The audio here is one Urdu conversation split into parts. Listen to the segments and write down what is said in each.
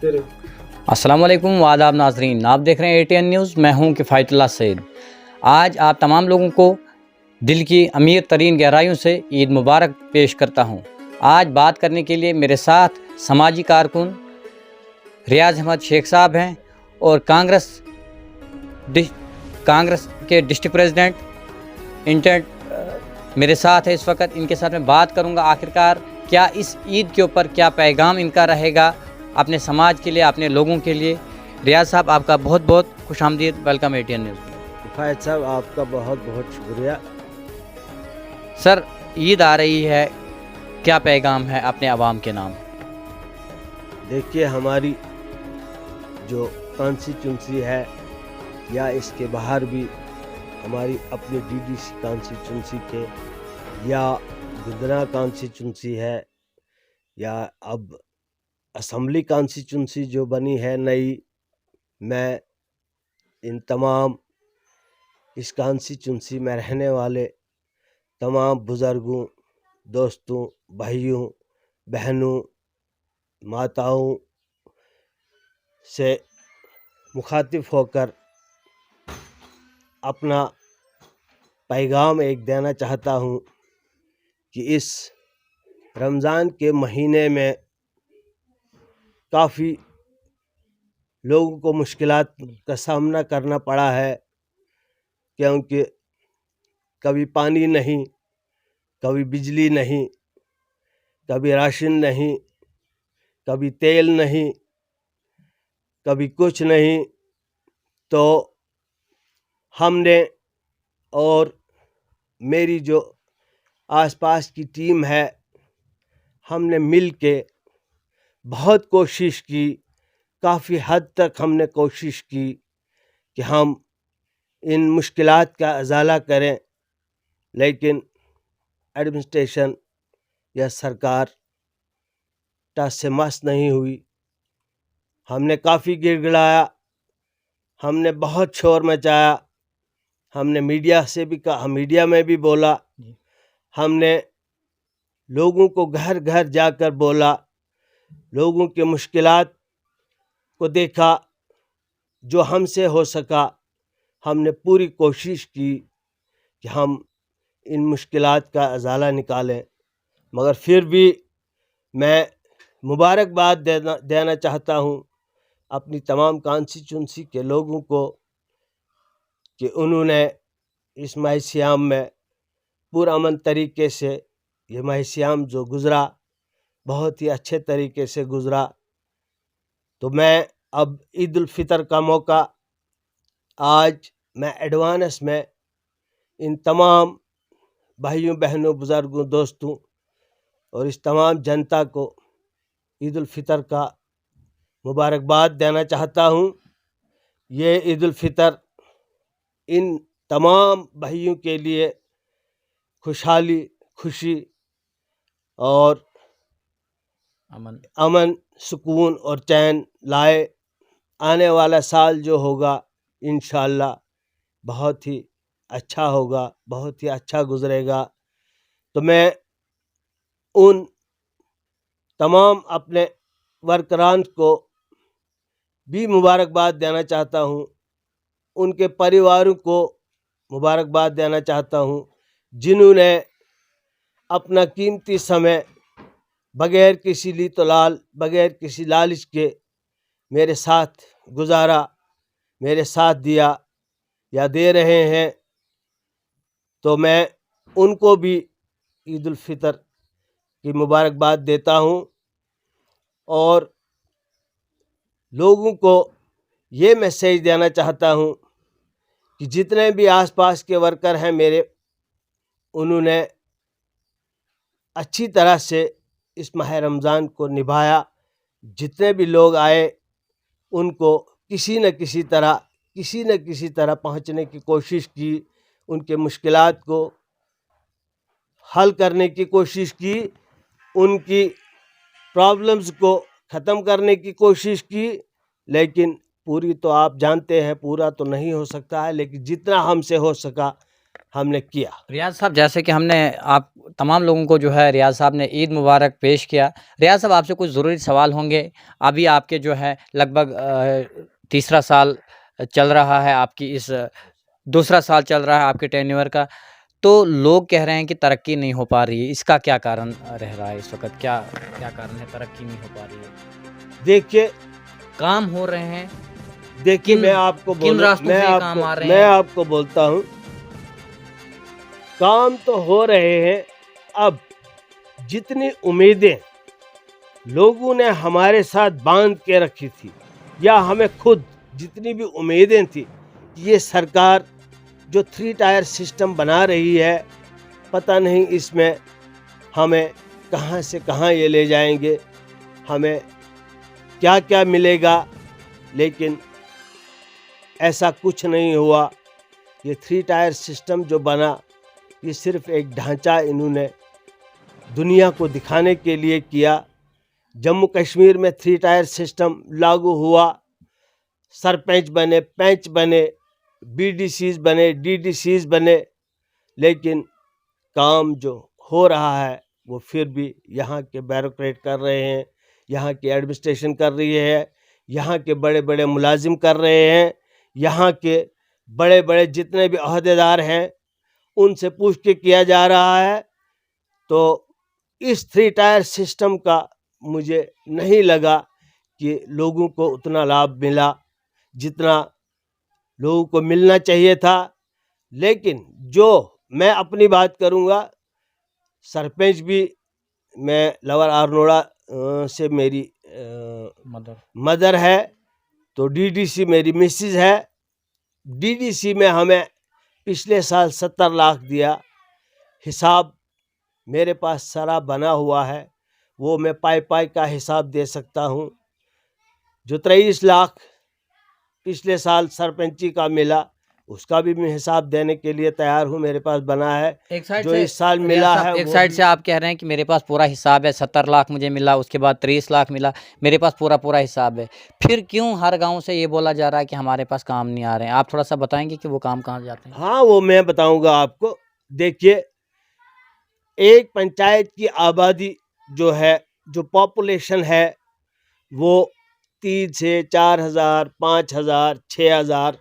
دیکھتے رہے۔ السلام علیکم وآداب ناظرین، آپ دیکھ رہے ہیں ATN نیوز، میں ہوں کفایت اللہ سعید۔ آج آپ تمام لوگوں کو دل کی امیر ترین گہرائیوں سے عید مبارک پیش کرتا ہوں۔ آج بات کرنے کے لیے میرے ساتھ سماجی کارکن ریاض احمد شیخ صاحب ہیں اور کانگریس کے ڈسٹرکٹ پریزیڈنٹ انٹرنٹ میرے ساتھ ہے اس وقت۔ ان کے ساتھ میں بات کروں گا آخرکار کیا اس عید کے اوپر کیا پیغام ان کا رہے گا اپنے سماج کے لیے، اپنے لوگوں کے لیے۔ ریاض صاحب، آپ کا بہت بہت خوش آمدید، ویلکم ATN نیوز میں۔ کفایت صاحب، آپ کا بہت بہت شکریہ۔ سر، عید آ رہی ہے، کیا پیغام ہے اپنے عوام کے نام؟ دیکھیے، ہماری جو کانسٹیچوئنسی ہے یا اس کے باہر بھی ہماری اپنی DDC کانسٹیچوئنسی کے یا گدرا کانسٹیچوئنسی ہے یا اب اسمبلی کانسٹیچوئنسی جو بنی ہے نئی، میں ان تمام اس کانسٹیچوئنسی میں رہنے والے تمام بزرگوں، دوستوں، بھائیوں، بہنوں، ماتاؤں سے مخاطب ہو کر اپنا پیغام ایک دینا چاہتا ہوں کہ اس رمضان کے مہینے میں کافی لوگوں کو مشکلات کا سامنا کرنا پڑا ہے، کیونکہ کبھی پانی نہیں، کبھی بجلی نہیں، کبھی راشن نہیں، کبھی تیل نہیں، کبھی کچھ نہیں۔ تو ہم نے اور میری جو آس پاس کی ٹیم ہے، ہم نے مل کے بہت کوشش کی، کافی حد تک ہم نے کوشش کی کہ ہم ان مشکلات کا ازالہ کریں، لیکن ایڈمنسٹریشن یا سرکار ٹس سے مس نہیں ہوئی۔ ہم نے کافی گڑ گڑایا، ہم نے بہت شور مچایا، ہم نے میڈیا سے بھی کہا، میڈیا میں بھی بولا، ہم نے لوگوں کو گھر گھر جا کر بولا، لوگوں کے مشکلات کو دیکھا، جو ہم سے ہو سکا ہم نے پوری کوشش کی کہ ہم ان مشکلات کا ازالہ نکالیں۔ مگر پھر بھی میں مبارکباد دینا چاہتا ہوں اپنی تمام کانسٹیچوئنسی کے لوگوں کو کہ انہوں نے اس ماہ سیام میں پرامن طریقے سے، یہ ماہ سیام جو گزرا بہت ہی اچھے طریقے سے گزرا۔ تو میں اب عید الفطر کا موقع آج میں ایڈوانس میں ان تمام بھائیوں، بہنوں، بزرگوں، دوستوں اور اس تمام جنتا کو عید الفطر کا مبارکباد دینا چاہتا ہوں۔ یہ عید الفطر ان تمام بھائیوں کے لیے خوشحالی، خوشی اور امن، سکون اور چین لائے۔ آنے والا سال جو ہوگا انشاءاللہ بہت ہی اچھا ہوگا، بہت ہی اچھا گزرے گا۔ تو میں ان تمام اپنے ورکران کو بھی مبارکباد دینا چاہتا ہوں، ان کے پریواروں کو مبارکباد دینا چاہتا ہوں، جنہوں نے اپنا قیمتی سمے بغیر کسی لیت و لال، بغیر کسی لالچ کے میرے ساتھ گزارا، میرے ساتھ دیا یا دے رہے ہیں۔ تو میں ان کو بھی عید الفطر کی مبارکباد دیتا ہوں، اور لوگوں کو یہ میسیج دینا چاہتا ہوں کہ جتنے بھی آس پاس کے ورکر ہیں میرے، انہوں نے اچھی طرح سے اس ماہ رمضان کو نبھایا۔ جتنے بھی لوگ آئے ان کو کسی نہ کسی طرح پہنچنے کی کوشش کی، ان کے مشکلات کو حل کرنے کی کوشش کی، ان کی پرابلمز کو ختم کرنے کی کوشش کی۔ لیکن پوری تو آپ جانتے ہیں، پورا تو نہیں ہو سکتا ہے، لیکن جتنا ہم سے ہو سکا ہم نے کیا۔ ریاض صاحب، جیسے کہ ہم نے آپ تمام لوگوں کو جو ہے ریاض صاحب نے عید مبارک پیش کیا، ریاض صاحب آپ سے کچھ ضروری سوال ہوں گے۔ ابھی آپ کے جو ہے لگ بھگ تیسرا سال چل رہا ہے، آپ کی اس دوسرا سال چل رہا ہے آپ کے ٹینیور کا، تو لوگ کہہ رہے ہیں کہ ترقی نہیں ہو پا رہی ہے، اس کا کیا کارن رہ رہا ہے اس وقت؟ کیا کارن ہے ترقی نہیں ہو پا رہی ہے؟ دیکھیے کام ہو رہے ہیں، دیکھیے میں آپ کو کن راستوں سے یہ کام آ رہے ہیں؟ میں آپ کو بولتا ہوں، کام تو ہو رہے ہیں۔ اب جتنی امیدیں لوگوں نے ہمارے ساتھ باندھ کے رکھی تھی، یا ہمیں خود جتنی بھی امیدیں تھی، یہ سرکار جو 3 ٹائر سسٹم بنا رہی ہے، پتہ نہیں اس میں ہمیں کہاں سے کہاں یہ لے جائیں گے، ہمیں کیا کیا ملے گا، لیکن ایسا کچھ نہیں ہوا۔ یہ 3 ٹائر سسٹم جو بنا، یہ صرف ایک ڈھانچہ انہوں نے دنیا کو دکھانے کے لیے کیا۔ جموں کشمیر میں 3 ٹائر سسٹم لاگو ہوا، سرپنچ بنے، پنچ بنے، بی ڈی سیز بنے، ڈی ڈی سیز بنے، لیکن کام جو ہو رہا ہے وہ پھر بھی یہاں کے بیوروکریٹ کر رہے ہیں، یہاں کی ایڈمنسٹریشن کر رہی ہے، یہاں کے بڑے بڑے ملازم کر رہے ہیں، یہاں کے بڑے بڑے جتنے بھی عہدیدار ہیں ان سے پوچھ کے کیا جا رہا ہے۔ تو اس 3 ٹائر سسٹم کا مجھے نہیں لگا کہ لوگوں کو اتنا لابھ ملا جتنا لوگوں کو ملنا چاہیے تھا۔ لیکن جو میں اپنی بات کروں گا، سرپنچ بھی میں لور آرنوڑا سے میری مدر ہے، تو ڈی ڈی سی میری مسز ہے۔ ڈی ڈی سی میں ہمیں پچھلے سال 70 لاکھ دیا، حساب میرے پاس سارا بنا ہوا ہے، وہ میں پائی کا حساب دے سکتا ہوں۔ جو 23 لاکھ پچھلے سال سرپنچی کا ملا، اس کا بھی میں حساب دینے کے لیے تیار ہوں، میرے پاس بنا ہے۔ جو اس سال ملا ہے، ایک سائڈ سے آپ کہہ رہے ہیں کہ میرے پاس پورا حساب ہے، 70 لاکھ مجھے ملا، اس کے بعد 23 لاکھ ملا، میرے پاس پورا حساب ہے، پھر کیوں ہر گاؤں سے یہ بولا جا رہا ہے کہ ہمارے پاس کام نہیں آ رہے ہیں؟ آپ تھوڑا سا بتائیں گے کہ وہ کام کہاں جاتے ہیں؟ ہاں، وہ میں بتاؤں گا آپ کو۔ دیکھیے، ایک پنچایت کی آبادی جو ہے، جو پاپولیشن ہے، وہ 3 سے 4,000، 5,000، 6,000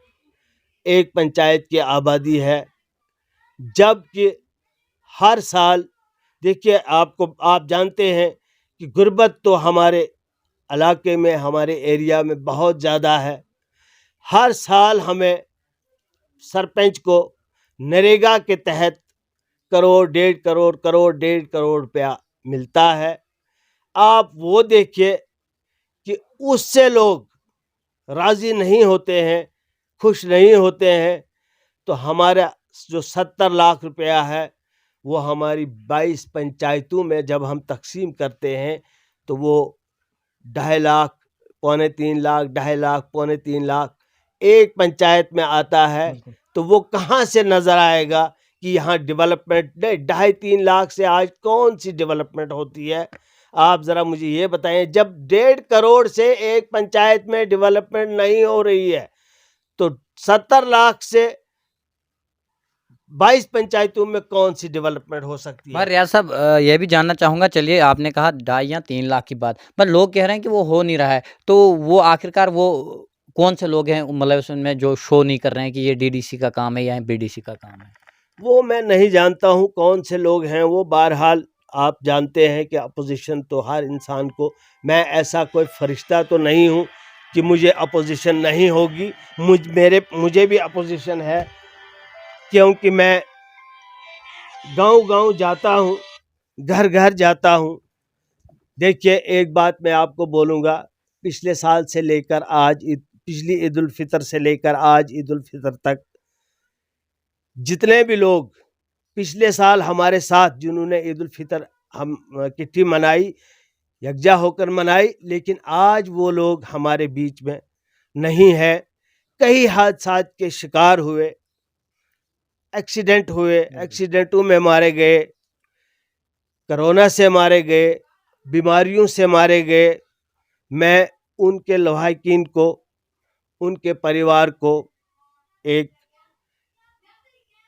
ایک پنچایت کی آبادی ہے، جبکہ ہر سال دیکھیے آپ جانتے ہیں کہ غربت تو ہمارے علاقے میں، ہمارے ایریا میں بہت زیادہ ہے۔ ہر سال ہمیں سرپنچ کو نریگا کے تحت 1.5 کروڑ روپیہ ملتا ہے۔ آپ وہ دیکھیے کہ اس سے لوگ راضی نہیں ہوتے ہیں، خوش نہیں ہوتے ہیں، تو ہمارا جو 70 لاکھ روپیہ ہے وہ ہماری 22 پنچایتوں میں جب ہم تقسیم کرتے ہیں تو وہ 2.5 لاکھ، 2.25 لاکھ، 2.5 لاکھ، 3.25 لاکھ ایک پنچایت میں آتا ہے۔ تو وہ کہاں سے نظر آئے گا کہ یہاں ڈیولپمنٹ؟ 2.5-3 لاکھ سے آج کون سی ڈیولپمنٹ ہوتی ہے؟ آپ ذرا مجھے یہ بتائیں، جب 1.5 کروڑ سے ایک پنچایت میں ڈیولپمنٹ نہیں ہو رہی ہے تو 70 لاکھ سے 22 پنچایتوں میں کون سی ڈیولپمنٹ ہو سکتی ہے؟ ریاض صاحب، یہ بھی جاننا چاہوں گا، چلیے آپ نے کہا 2.5 یا 3 لاکھ کی بات، پر لوگ کہہ رہے ہیں کہ وہ ہو نہیں رہا ہے، تو وہ آخرکار وہ کون سے لوگ ہیں مطلب اس میں جو شو نہیں کر رہے ہیں کہ یہ ڈی ڈی سی کا کام ہے یا بی ڈی سی کا کام ہے؟ وہ میں نہیں جانتا ہوں کون سے لوگ ہیں وہ، بہرحال آپ جانتے ہیں کہ اپوزیشن تو ہر انسان کو، میں ایسا کوئی فرشتہ تو نہیں ہوں کہ مجھے اپوزیشن نہیں ہوگی، مجھے بھی اپوزیشن ہے، کیونکہ میں گاؤں جاتا ہوں، گھر جاتا ہوں۔ دیکھیے، ایک بات میں آپ کو بولوں گا، پچھلے سال سے لے کر آج، پچھلی عید الفطر سے لے کر آج عید الفطر تک، جتنے بھی لوگ پچھلے سال ہمارے ساتھ جنہوں نے عید الفطر ہم کٹھی منائی، یکجا ہو کر منائی، لیکن آج وہ لوگ ہمارے بیچ میں نہیں ہے۔ کئی حادثات کے شکار ہوئے، ایکسیڈنٹ ہوئے، ایکسیڈنٹوں میں مارے گئے، کرونا سے مارے گئے، بیماریوں سے مارے گئے۔ میں ان کے لواحقین کو، ان کے پریوار کو ایک